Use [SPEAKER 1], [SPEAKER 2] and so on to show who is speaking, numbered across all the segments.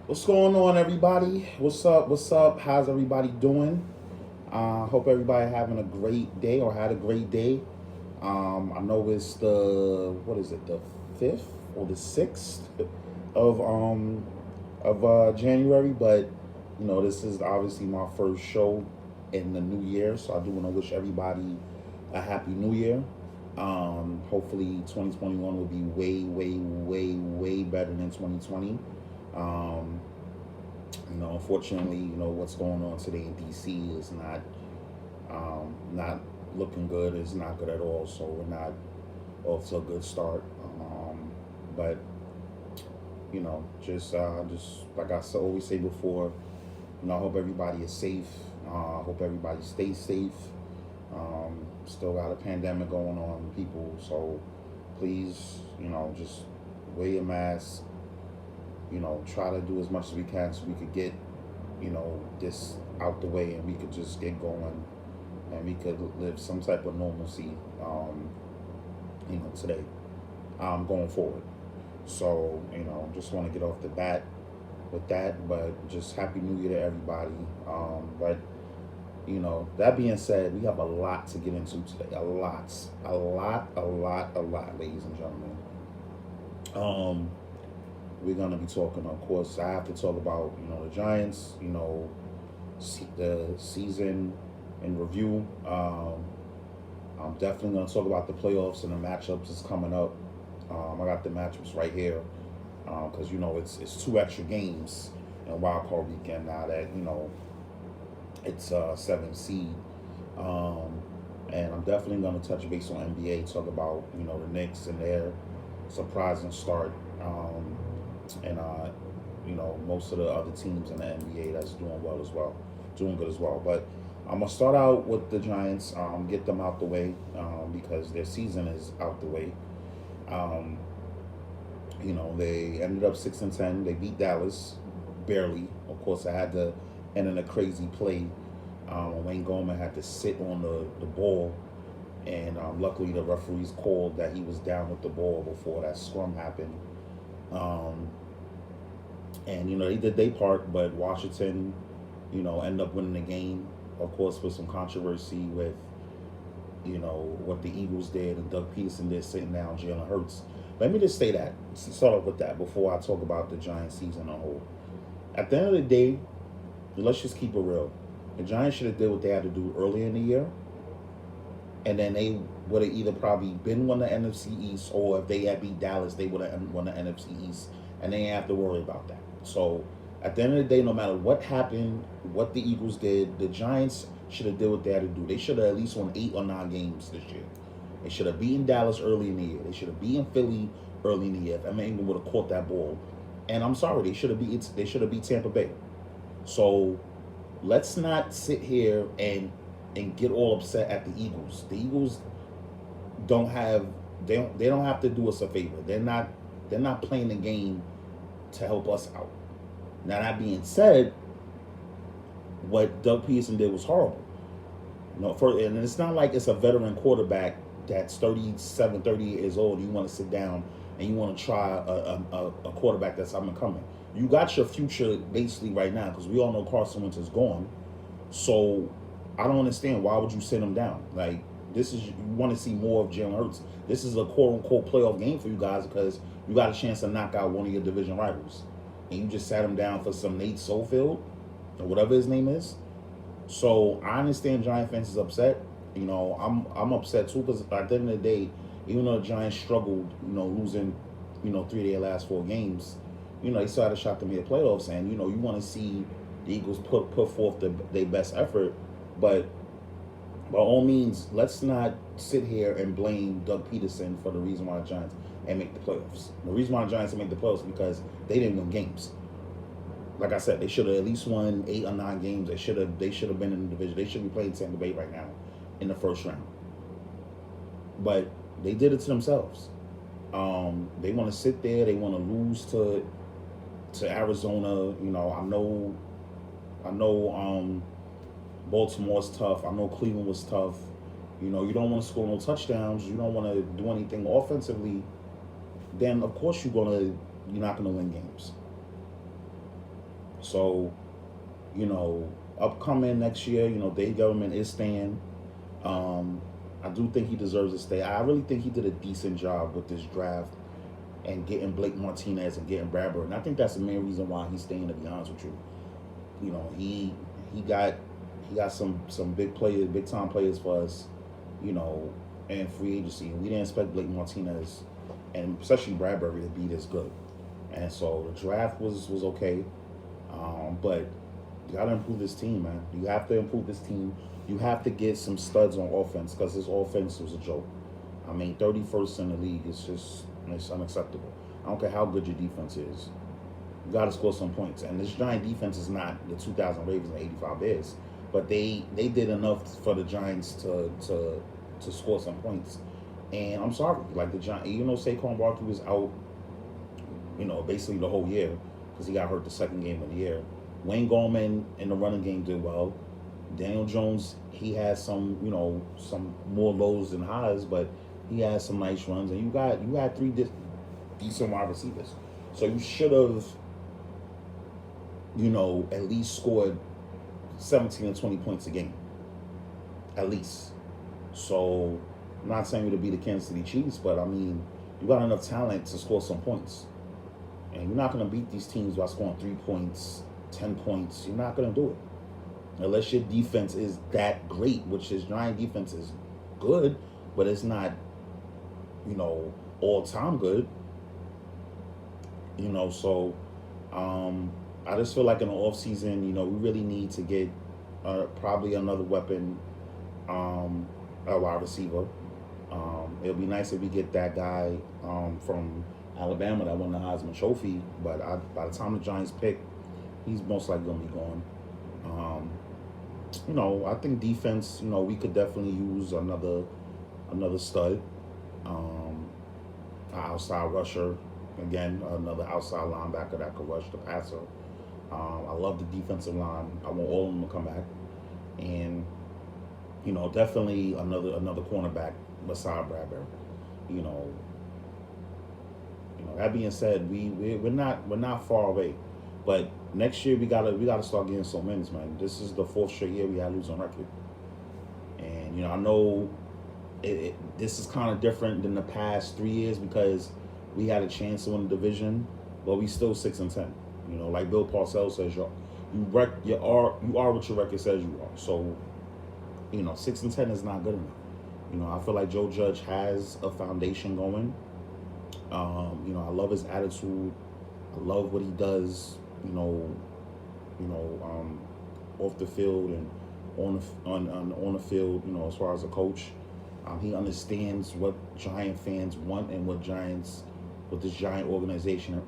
[SPEAKER 1] What's going on, everybody? What's up? What's up? How's everybody doing? Hope everybody having a great day or had a great day. I know it's the what is it, the 5th or the 6th of January, but this is obviously my first show in the new year, so I do want to wish everybody a happy new year. Hopefully 2021 will be way, way, way, way better than 2020. Um, Unfortunately, what's going on today in DC is not looking good. It's not good at all. So we're not off to a good start. But just like always say before, I hope everybody is safe. I hope everybody stays safe. Still got a pandemic going on, people. So please, just wear your mask. Try to do as much as we can so we could get, this out the way and we could just get going and we could live some type of normalcy, today, going forward. So, just want to get off the bat with that, but just Happy New Year to everybody. But, that being said, we have a lot to get into today. A lot, ladies and gentlemen. Um, we're gonna be talking, of course. I have to talk about the Giants. The season in review. I'm definitely gonna talk about the playoffs and the matchups that's coming up. I got the matchups right here because it's two extra games in wild card weekend now that it's 7 seed. Um, and I'm definitely gonna touch base on NBA. Talk about the Knicks and their surprising start. And most of the other teams in the NBA that's doing good as well. But I'm gonna start out with the Giants, get them out the way because their season is out the way. Um, they ended up 6-10. They beat Dallas barely. Of course, I had to end in a crazy play. Wayne Gallman had to sit on the ball, and luckily the referees called that he was down with the ball before that scrum happened. Um, and they did their part, but Washington, ended up winning the game. Of course, with some controversy with what the Eagles did and Doug Peterson did sitting down Jalen Hurts. Let me just say that, start off with that before I talk about the Giants season on whole. At the end of the day, let's just keep it real. The Giants should have did what they had to do earlier in the year, and then they would have either probably been won the NFC East, or if they had beat Dallas, they would have won the NFC East, and they didn't have to worry about that. So at the end of the day, no matter what happened, what the Eagles did, the Giants should have did what they had to do. They should have at least won 8 or 9 games this year. They should have beaten Dallas early in the year. They should have beaten Philly early in the year. If Emma Ingram would have caught that ball, and I'm sorry, they should have beat Tampa Bay. So let's not sit here and get all upset at the Eagles. The Eagles don't have they don't have to do us a favor. They're not playing the game to help us out. Now that being said, what Doug Peterson did was horrible. And it's not like it's a veteran quarterback that's 37, 38 years old. And you want to sit down and you want to try a quarterback that's up and coming. You got your future basically right now because we all know Carson Wentz's gone. So I don't understand why would you sit him down. Like, this is, you want to see more of Jalen Hurts. This is a quote unquote playoff game for you guys because you got a chance to knock out one of your division rivals, and you just sat him down for some Nate Solfield or whatever his name is. So I understand Giant fans is upset. I'm upset too because at the end of the day, even though the Giants struggled, losing, 3 of their last 4 games, they still had a shot to make the playoffs. And you want to see the Eagles put forth their best effort, but by all means, let's not sit here and blame Doug Peterson for the reason why the Giants and make the playoffs. The reason why the Giants make the playoffs is because they didn't win games. Like I said, they should have at least won 8 or 9 games. They should have been in the division. They should be playing Tampa Bay right now in the first round. But they did it to themselves. They want to sit there. They want to lose to Arizona. I know. Baltimore's tough. I know Cleveland was tough. You don't want to score no touchdowns. You don't want to do anything offensively. Then of course you're not gonna win games. So, you know, upcoming next year, Dave Gettleman is staying. Um, I do think he deserves to stay. I really think he did a decent job with this draft and getting Blake Martinez and getting Bradbury. And I think that's the main reason why he's staying, to be honest with you. He got some big players, big time players for us, you know, in free agency. We didn't expect Blake Martinez and especially Bradbury to be this good. And so the draft was okay. But you got to improve this team, man. You have to improve this team. You have to get some studs on offense because this offense was a joke. I mean, 31st in the league is just it's unacceptable. I don't care how good your defense is. You got to score some points. And this Giant defense is not the 2000 Ravens and 85 Bears, but they did enough for the Giants to score some points. And I'm sorry, like the Giants, Saquon Barkley was out, basically the whole year because he got hurt the second game of the year. Wayne Gallman in the running game did well. Daniel Jones, he had some more lows than highs, but he had some nice runs. And you had three decent wide receivers, so you should have, at least scored 17 or 20 points a game, at least. So I'm not saying you to be the Kansas City Chiefs, but I mean, you got enough talent to score some points, and you're not going to beat these teams by scoring 3 points, 10 points. You're not going to do it unless your defense is that great, which his Giant defense is good, but it's not, all-time good. So I just feel like in the offseason, we really need to get probably another weapon, a wide receiver. It'll be nice if we get that guy from Alabama that won the Heisman Trophy, but by the time the Giants pick, he's most likely going to be gone. I think defense, we could definitely use another stud, an outside rusher, again, another outside linebacker that could rush the passer. I love the defensive line. I want all of them to come back. And, definitely another cornerback beside Bradbury. That being said, we're not far away. But next year we gotta start getting some wins, man. This is the fourth straight year we had losing record. And I know this is kind of different than the past 3 years because we had a chance to win the division, but we still 6-10. Like Bill Parcells says, you are what your record says you are. So, 6-10 is not good enough. I feel like Joe Judge has a foundation going. I love his attitude. I love what he does. Off the field and on the field. As far as a coach, he understands what Giant fans want and what this Giant organization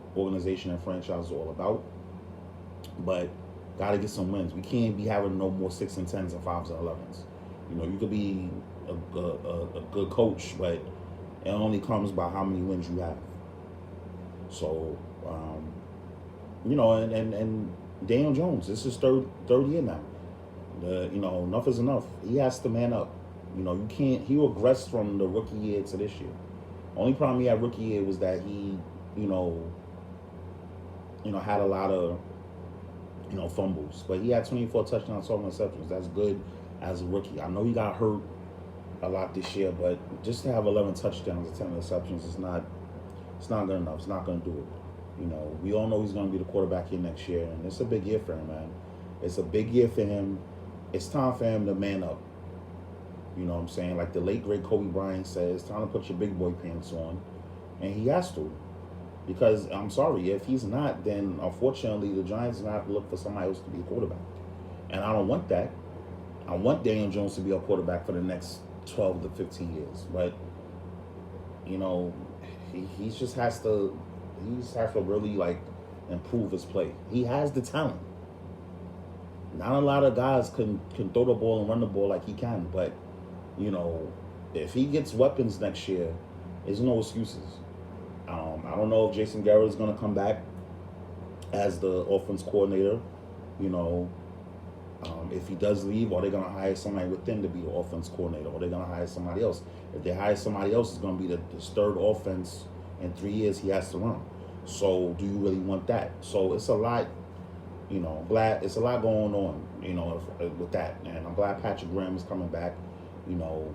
[SPEAKER 1] and franchise is all about. But got to get some wins. We can't be having no more 6-10s and 5s and 11s. You could be a good coach, but it only comes by how many wins you have. So, and Daniel Jones, this is third year now. Enough is enough. He has to man up. You can't. He regressed from the rookie year to this year. Only problem he had rookie year was that he, had a lot of, fumbles. But he had 24 touchdowns, 12 interceptions. That's good as a rookie. I know he got hurt a lot this year, but just to have 11 touchdowns and 10 interceptions is not. It's not good enough. It's not going to do it. We all know he's going to be the quarterback here next year, and it's a big year for him, man. It's a big year for him. It's time for him to man up. You know what I'm saying? Like the late, great Kobe Bryant says, it's time to put your big boy pants on. And he has to. Because, I'm sorry, if he's not, then unfortunately the Giants are going to have to look for somebody else to be a quarterback. And I don't want that. I want Daniel Jones to be a quarterback for the next 12 to 15 years. But, he just has to really, improve his play. He has the talent. Not a lot of guys can throw the ball and run the ball like he can, but, if he gets weapons next year, there's no excuses. I don't know if Jason Garrett is going to come back as the offense coordinator. If he does leave, are they going to hire somebody within to be the offense coordinator, or are they going to hire somebody else? If they hire somebody else, it's going to be the third offense in 3 years he has to run. So do you really want that? So it's a lot I'm glad it's a lot going on, with that, and I'm glad Patrick Graham is coming back. You know,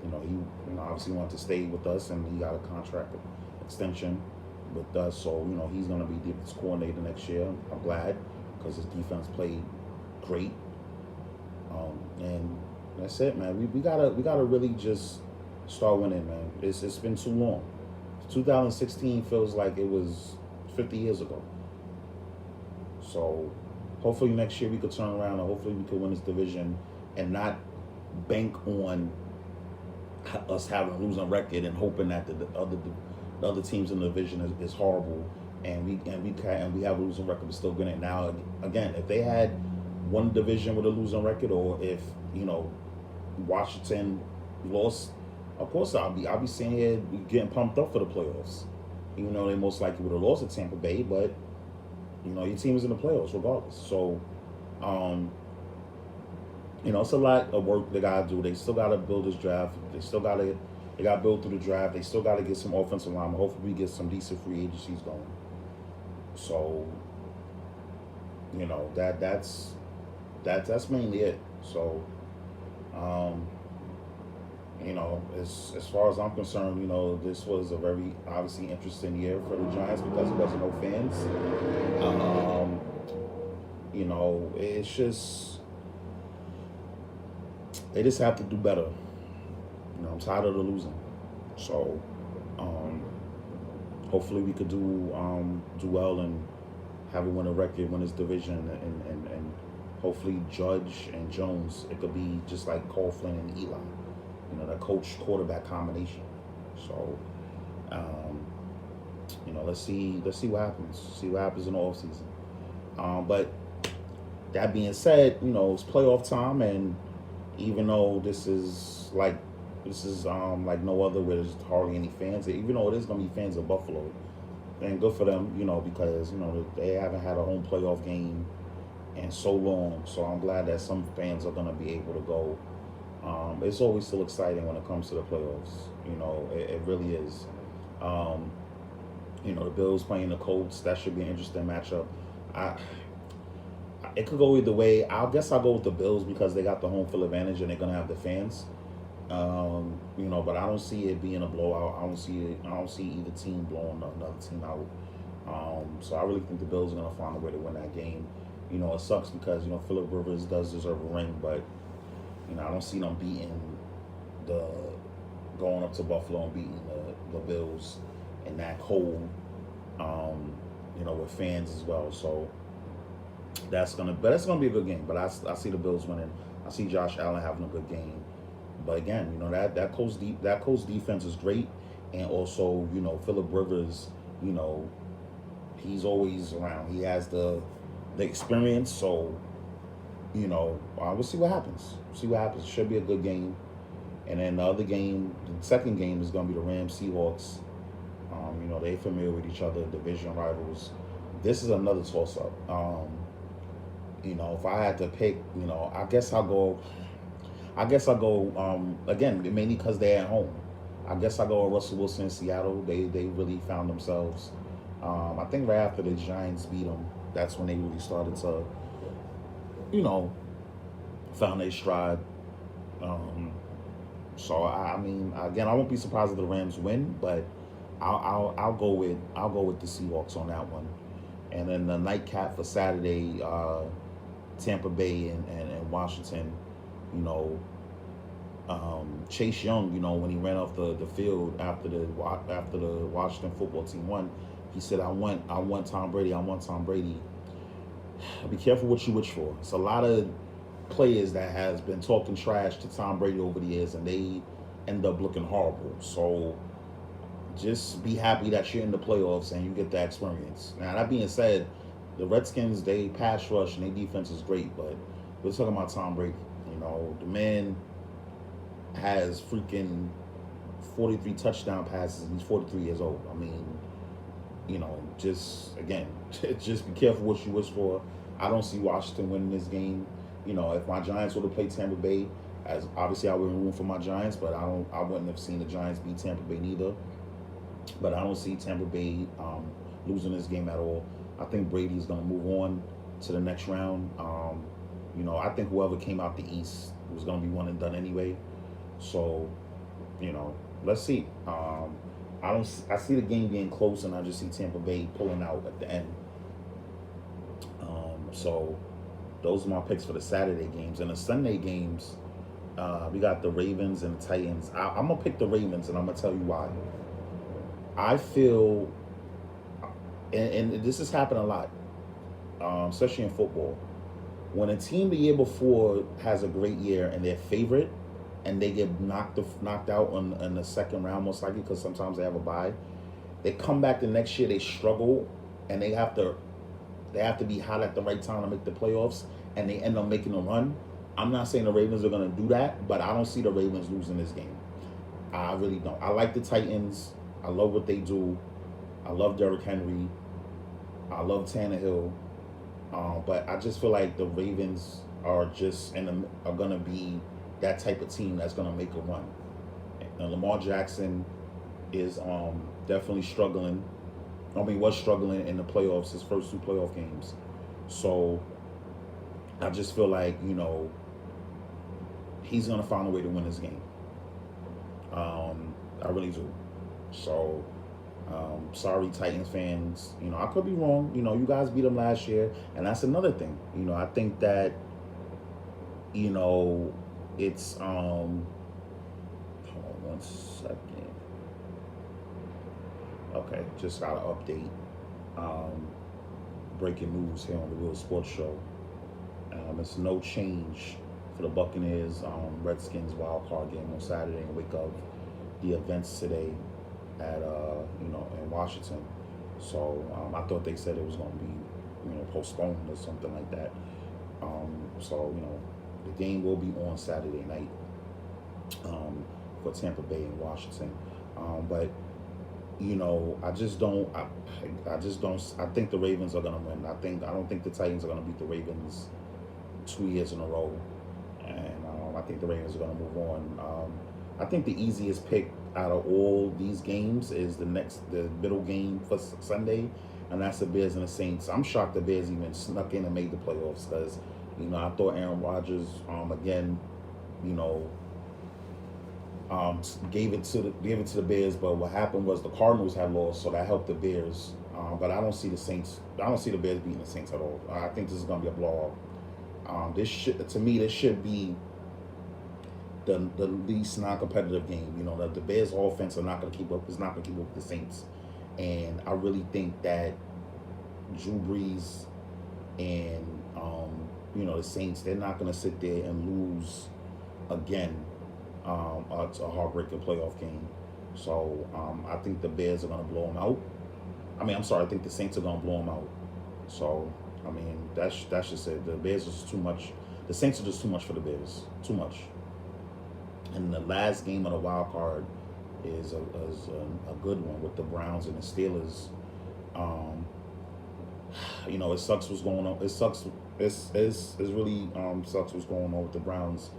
[SPEAKER 1] he obviously wanted to stay with us, and he got a contract extension with us, so he's going to be defense coordinator next year. I'm glad because his defense played great, and that's it, man. We gotta really just start winning, man. It's been too long. 2016 feels like it was 50 years ago. So hopefully next year we could turn around and hopefully we could win this division and not bank on us having a losing record and hoping that the other teams in the division is horrible and we have a losing record but still winning. Now again, if they had one division with a losing record, or if Washington lost, of course I'll be sitting here getting pumped up for the playoffs. Even though they most likely would have lost to Tampa Bay, but your team is in the playoffs regardless. So, it's a lot of work they gotta do. They still gotta build this draft. They gotta build through the draft. They still gotta get some offensive linemen. Hopefully, we get some decent free agencies going. So, that's mainly it. So, as far as I'm concerned, this was a very obviously interesting year for the Giants because there wasn't no fans. It's just they just have to do better. I'm tired of the losing. So, hopefully we could do well and have a winning record, win this division, and hopefully Judge and Jones, it could be just like Coughlin and Eli. That coach quarterback combination. So, let's see what happens. See what happens in the offseason. But that being said, it's playoff time, and even though this is like no other where there's hardly any fans, even though it is gonna be fans of Buffalo, and good for them, because they haven't had a home playoff game in so long. So I'm glad that some fans are gonna be able to go. It's always still exciting when it comes to the playoffs. It really is. The Bills playing the Colts, that should be an interesting matchup. It could go either way. I guess I'll go with the Bills because they got the home field advantage and they're gonna have the fans. But I don't see it being a blowout. I don't see either team blowing another team out. So I really think the Bills are gonna find a way to win that game. It sucks because Phillip Rivers does deserve a ring, but I don't see them going up to Buffalo and beating the Bills in that cold, with fans as well. So that's gonna be a good game. But I see the Bills winning. I see Josh Allen having a good game. But again, that Colts defense is great, and also Phillip Rivers, he's always around. He has the experience, so. We'll see what happens. It should be a good game. And then the second game is going to be the Rams Seahawks. They're familiar with each other, division rivals. This is another toss-up. If I had to pick, I guess I'll go, again, mainly because they're at home. I guess I'll go with Russell Wilson in Seattle. They really found themselves. I think right after the Giants beat them, that's when they really started to found their stride. So I mean, again, I won't be surprised if the Rams win, but I'll go with the Seahawks on that one. And then the nightcap for Saturday, Tampa Bay and Washington. Chase Young, when he ran off the field after the Washington football team won, he said, "I want Tom Brady. I want Tom Brady." Be careful what you wish for. It's a lot of players that has been talking trash to Tom Brady over the years, and they end up looking horrible. So just be happy that you're in the playoffs and you get that experience. Now, that being said, the Redskins, they pass rush and their defense is great, but we're talking about Tom Brady. The man has freaking 43 touchdown passes and he's 43 years old. I mean, just be careful what you wish for. I don't see Washington winning this game. If my Giants would have played Tampa Bay, as obviously I wouldn't root for my Giants, but I wouldn't have seen the Giants beat Tampa Bay neither. But I don't see Tampa Bay losing this game at all. I think Brady's gonna move on to the next round. I think whoever came out the East was gonna be one and done anyway. So, you know, let's see. I don't. I see the game being close, and I just see Tampa Bay pulling out at the end. So, those are my picks for the Saturday games and the Sunday games. We got the Ravens and the Titans. I'm gonna pick the Ravens, and I'm gonna tell you why. I feel, and this has happened a lot, especially in football. When a team the year before has a great year and they're favorite, and they get knocked out in the second round, most likely because sometimes they have a bye, they come back the next year, they struggle, and they have to be hot at the right time to make the playoffs, and they end up making a run. I'm not saying the Ravens are going to do that, but I don't see the Ravens losing this game. I really don't. I like the Titans. I love what they do. I love Derrick Henry. I love Tannehill. But I just feel like the Ravens are going to be that type of team that's going to make a run. And Lamar Jackson is definitely struggling. Was struggling in the playoffs, his first two playoff games. So I just feel like, he's going to find a way to win this game. I really do. So, sorry, Titans fans. I could be wrong. You guys beat them last year, and that's another thing. I think that, it's hold on 1 second. Okay, just got an update. Breaking news here on the Real Sports Show. It's no change for the Buccaneers Redskins wild card game on Saturday in wake of the events today at in Washington. So I thought they said it was going to be postponed or something like that. So the game will be on Saturday night for Tampa Bay and Washington. But I just don't. I just don't. I think the Ravens are going to win. I don't think the Titans are going to beat the Ravens 2 years in a row, and I think the Ravens are going to move on. I think the easiest pick out of all these games is the middle game for Sunday, and that's the Bears and the Saints. I'm shocked the Bears even snuck in and made the playoffs because, I thought Aaron Rodgers, again, gave it to the Bears, but what happened was the Cardinals had lost, so that helped the Bears. But I don't see the Saints. I don't see the Bears beating the Saints at all. I think this is going to be a blowout. This should be the least non-competitive game. The Bears' offense are not going to keep up. Is not going to keep up with the Saints, and I really think that Drew Brees and the Saints, they're not going to sit there and lose again. It's a heartbreaking playoff game. So I think the Bears are going to blow them out. I think the Saints are going to blow them out. So that's just it. The Bears are just too much. The Saints are just too much for the Bears. Too much. And the last game of the wild card is a good one with the Browns and the Steelers. It sucks what's going on. It sucks. It's really sucks what's going on with the Browns.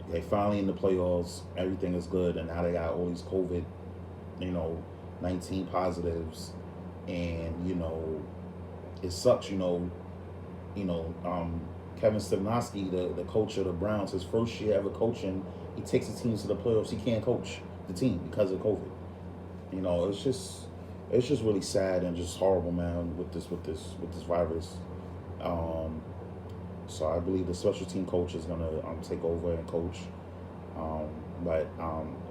[SPEAKER 1] They finally in the playoffs. Everything is good, and now they got all these COVID, 19 positives, and it sucks. Kevin Stefanski, the coach of the Browns, his first year ever coaching, he takes the team to the playoffs. He can't coach the team because of COVID. It's just really sad and just horrible, man, with this virus. So I believe the special team coach is gonna take over and coach. But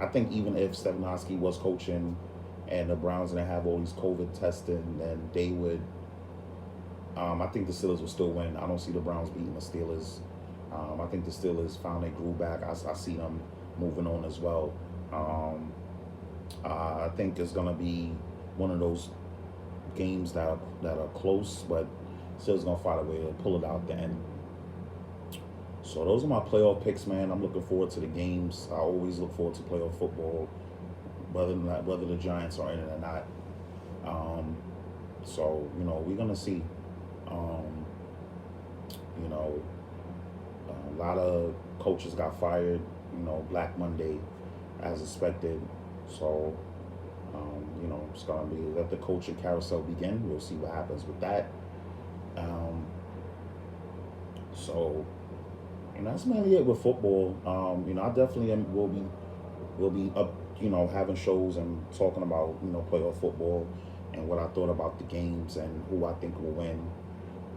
[SPEAKER 1] I think even if Stefanski was coaching and the Browns didn't have all these COVID testing, then they would. I think the Steelers will still win. I don't see the Browns beating the Steelers. I think the Steelers finally grew back. I see them moving on as well. I think it's gonna be one of those games that are close, but Steelers gonna find a way to pull it out at the end. So those are my playoff picks, man. I'm looking forward to the games. I always look forward to playoff football, whether the Giants are in it or not. So we're gonna see. A lot of coaches got fired. Black Monday, as expected. So It's gonna be let the coaching carousel begin. We'll see what happens with that. Um, so that's mainly it with football. I definitely will be up, having shows and talking about playoff football and what I thought about the games and who I think will win.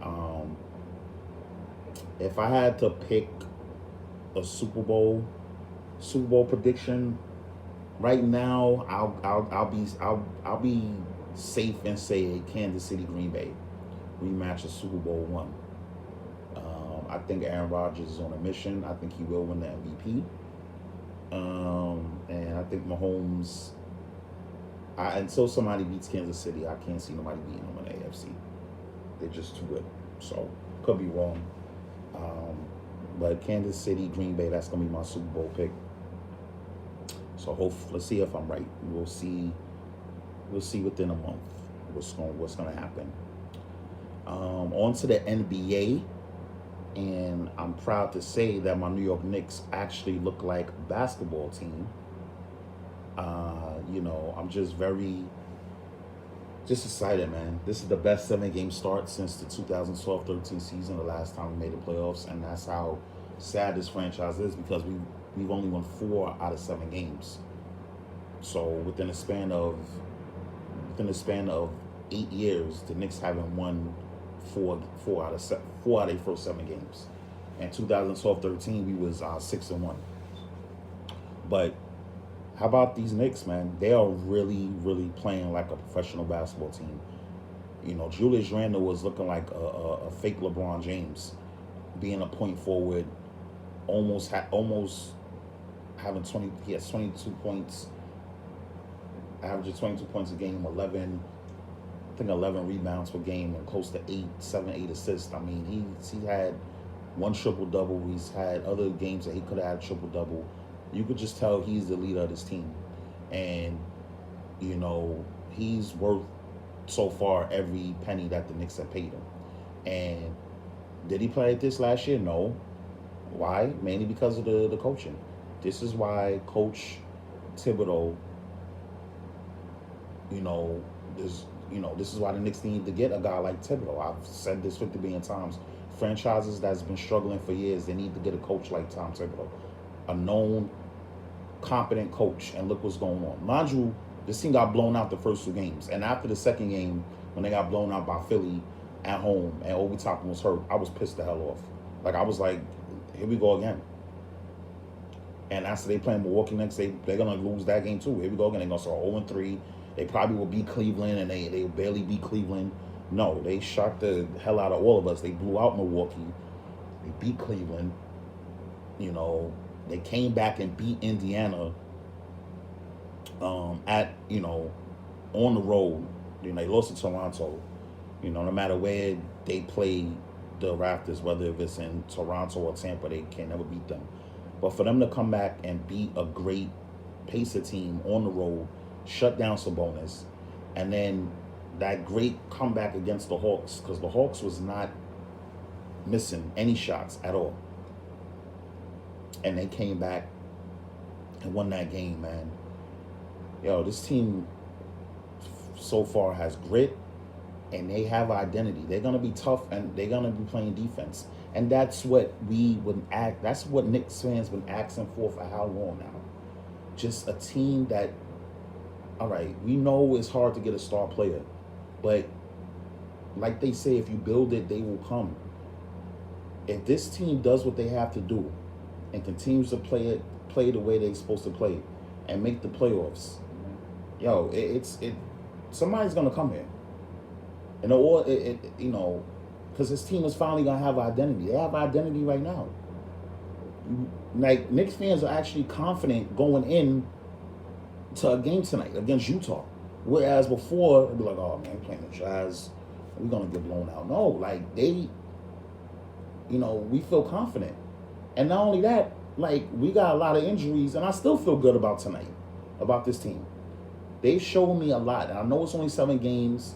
[SPEAKER 1] Um, if I had to pick a Super Bowl prediction right now, I'll be safe and say Kansas City Green Bay rematch of Super Bowl one. I think Aaron Rodgers is on a mission. I think he will win the MVP. And I think Mahomes. Until somebody beats Kansas City, I can't see nobody beating them in the AFC. They're just too good. So could be wrong. But Kansas City, Green Bay, that's gonna be my Super Bowl pick. So let's see if I'm right. We'll see. We'll see within a month what's gonna happen. On to the NBA, and I'm proud to say that my New York Knicks actually look like a basketball team. I'm just excited, man. This is the best 7-game start since the 2012-13 season, the last time we made the playoffs, and that's how sad this franchise is because we've only won 4 out of 7 games. So within the span of 8 years, the Knicks haven't won four out of their first 7 games. In 2012-13, we was 6-1. But how about these Knicks, man? They are really, really playing like a professional basketball team. Julius Randle was looking like a fake LeBron James, being a point forward, almost having 20. He has 22 points, averaging 22 points a game, 11 rebounds per game, and close to 8 assists. I mean, he had one triple double. He's had other games that he could have had a triple double. You could just tell he's the leader of this team. And, he's worth so far every penny that the Knicks have paid him. And did he play at this last year? No. Why? Mainly because of the coaching. This is why Coach Thibodeau, this is why the Knicks need to get a guy like Thibodeau. I've said this 50 billion times. Franchises that's been struggling for years, they need to get a coach like Tom Thibodeau. A known, competent coach, and look what's going on. Mind you, this team got blown out the first 2 games, and after the second game, when they got blown out by Philly at home and Obi Toppin was hurt, I was pissed the hell off. Like, I was like, here we go again. And after they play Milwaukee next, they're gonna lose that game too. Here we go again. They're gonna start 0-3. They probably will beat Cleveland, and they will barely beat Cleveland. No, they shocked the hell out of all of us. They blew out Milwaukee. They beat Cleveland. They came back and beat Indiana at on the road. They lost to Toronto. No matter where they play the Raptors, whether if it's in Toronto or Tampa, they can never beat them. But for them to come back and beat a great Pacer team on the road, shut down Sabonis, and then that great comeback against the Hawks, because the Hawks was not missing any shots at all. And they came back and won that game, man. This team so far has grit, and they have identity. They're going to be tough, and they're going to be playing defense. And that's what that's what Knicks fans been asking for how long now? Just a team that, all right, we know it's hard to get a star player, but like they say, if you build it, they will come. If this team does what they have to do and continues to play the way they're supposed to play and make the playoffs, somebody's gonna come here. Because this team is finally gonna have identity. They have identity right now. Like, Knicks fans are actually confident going in to a game tonight against Utah. Whereas before, it'd be like, oh man, we're playing the Jazz, we're gonna get blown out. No, like we feel confident. And not only that, like, we got a lot of injuries, and I still feel good about tonight, about this team. They've shown me a lot. And I know it's only 7 games,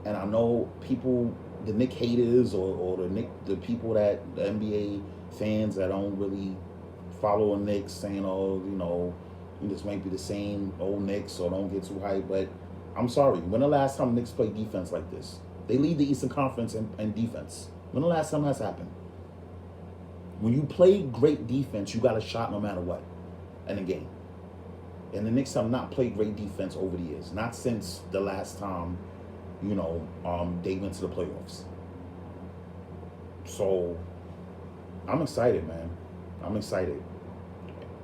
[SPEAKER 1] and I know people, the Knick haters or the people the NBA fans that don't really follow the Knicks saying, This might be the same old Knicks, so don't get too hyped. But I'm sorry. When the last time Knicks played defense like this? They lead the Eastern Conference in defense. When the last time that's happened? When you play great defense, you got a shot no matter what in a game. And the Knicks have not played great defense over the years. Not since the last time, they went to the playoffs. So I'm excited, man. I'm excited.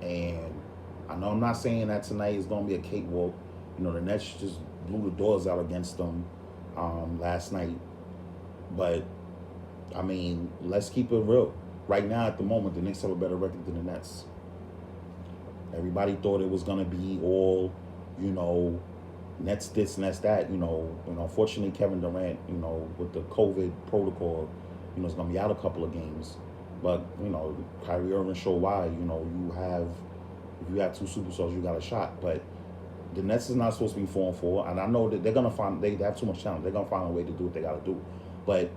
[SPEAKER 1] And I know I'm not saying that tonight is going to be a cakewalk. The Nets just blew the doors out against them last night. But, I mean, let's keep it real. Right now, at the moment, the Knicks have a better record than the Nets. Everybody thought it was going to be all, Nets this, Nets that, and unfortunately, Kevin Durant, with the COVID protocol, is going to be out a couple of games. But, Kyrie Irving showed why, if you have two superstars, you got a shot. But the Nets is not supposed to be 4-4, and I know that they're going to they have too much talent. They're going to find a way to do what they got to do. But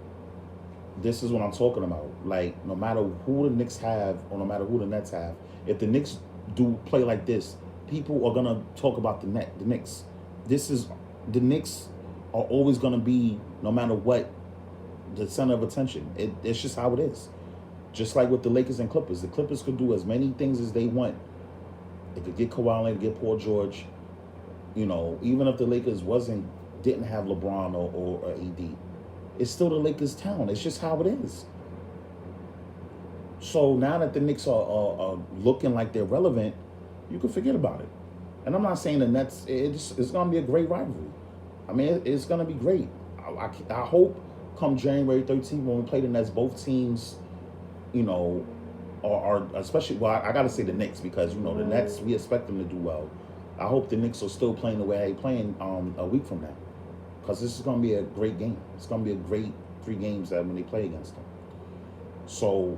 [SPEAKER 1] this is what I'm talking about. Like, no matter who the Knicks have or no matter who the Nets have, if the Knicks do play like this, people are going to talk about the Knicks. The Knicks are always going to be, no matter what, the center of attention. It's just how it is. Just like with the Lakers and Clippers. The Clippers could do as many things as they want. They could get Kawhi Leonard, get Paul George. Even if the Lakers didn't have LeBron or AD, it's still the Lakers' town. It's just how it is. So now that the Knicks are looking like they're relevant, you can forget about it. And I'm not saying the Nets, it's going to be a great rivalry. I mean, it's going to be great. I hope come January 13th when we play the Nets, both teams, are especially, well, I got to say the Knicks because, the Nets, we expect them to do well. I hope the Knicks are still playing the way they're playing a week from now. Because this is going to be a great game. It's going to be a great 3 games that when they play against them. So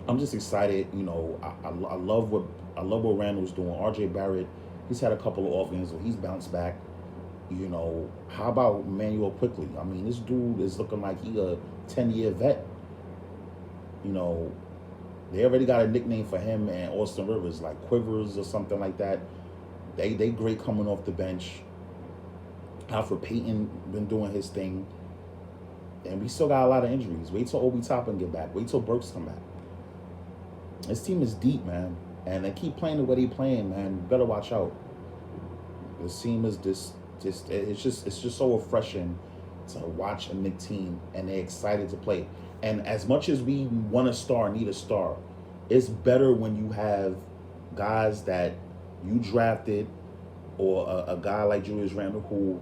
[SPEAKER 1] I'm just excited. I love what Randall's doing. RJ Barrett, he's had a couple of off games, so he's bounced back. How about Emmanuel Quickley? I mean, this dude is looking like he a 10-year vet. They already got a nickname for him and Austin Rivers, like Quivers or something like that. They great coming off the bench. Alfred Payton been doing his thing. And we still got a lot of injuries. Wait till Obi Toppin get back. Wait till Burks come back. This team is deep, man. And they keep playing the way they playing, man. You better watch out. This team is it's just so refreshing to watch a Knicks team and they're excited to play. And as much as we want a star, need a star, it's better when you have guys that you drafted or a guy like Julius Randle who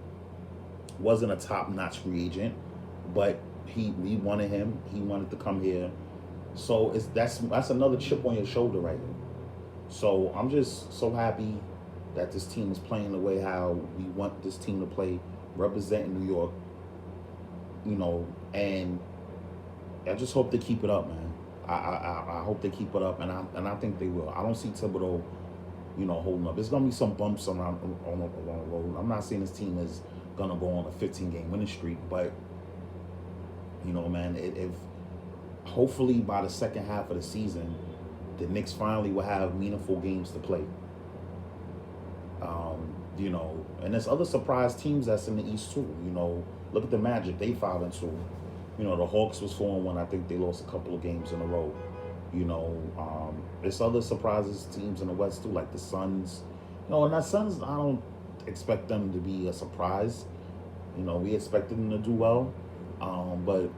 [SPEAKER 1] wasn't a top-notch free agent, but we wanted him. He wanted to come here. So that's another chip on your shoulder right here. So I'm just so happy that this team is playing the way how we want this team to play, representing New York, and I just hope they keep it up, man. I hope they keep it up, and I think they will. I don't see Thibodeau, holding up. There's gonna be some bumps around the road. I'm not saying this team is gonna go on a 15-game winning streak, but man, if hopefully by the second half of the season, the Knicks finally will have meaningful games to play. And there's other surprise teams that's in the East too. Look at the Magic; they 5-2. The Hawks was 4-1. I think they lost a couple of games in a row. There's other surprises teams in the West too, like the Suns. And the Suns, I don't expect them to be a surprise. We expected them to do well, but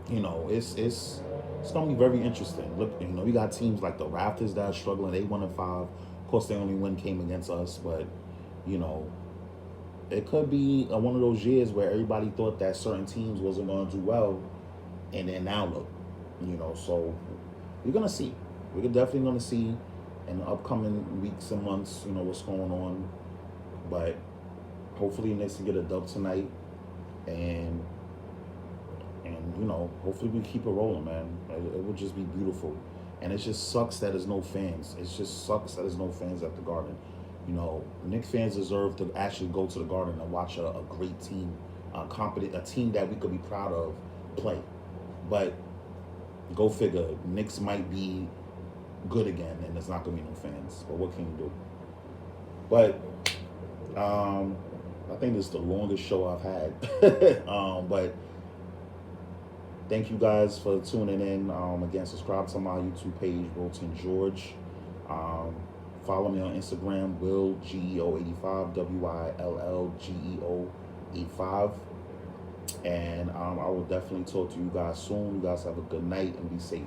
[SPEAKER 1] it's gonna be very interesting. Look, we got teams like the Raptors that are struggling. They 1-5. Of course, their only win came against us, but it could be one of those years where everybody thought that certain teams wasn't going to do well, and then now look, So we're gonna see. We're definitely gonna see in the upcoming weeks and months, what's going on. But hopefully, Knicks can get a dub tonight, and hopefully we keep it rolling, man. It would just be beautiful. And it just sucks that there's no fans. It just sucks that there's no fans at the Garden. Knicks fans deserve to actually go to the Garden and watch a great team, a team that we could be proud of play. But go figure, Knicks might be good again, and there's not gonna be no fans. But what can you do? But I think this is the longest show I've had. But thank you guys for tuning in. Again, subscribe to my YouTube page, Wilton George. Um, Follow me on Instagram, Will GEO85, WILLGEO 85. And I will definitely talk to you guys soon. You guys have a good night and be safe.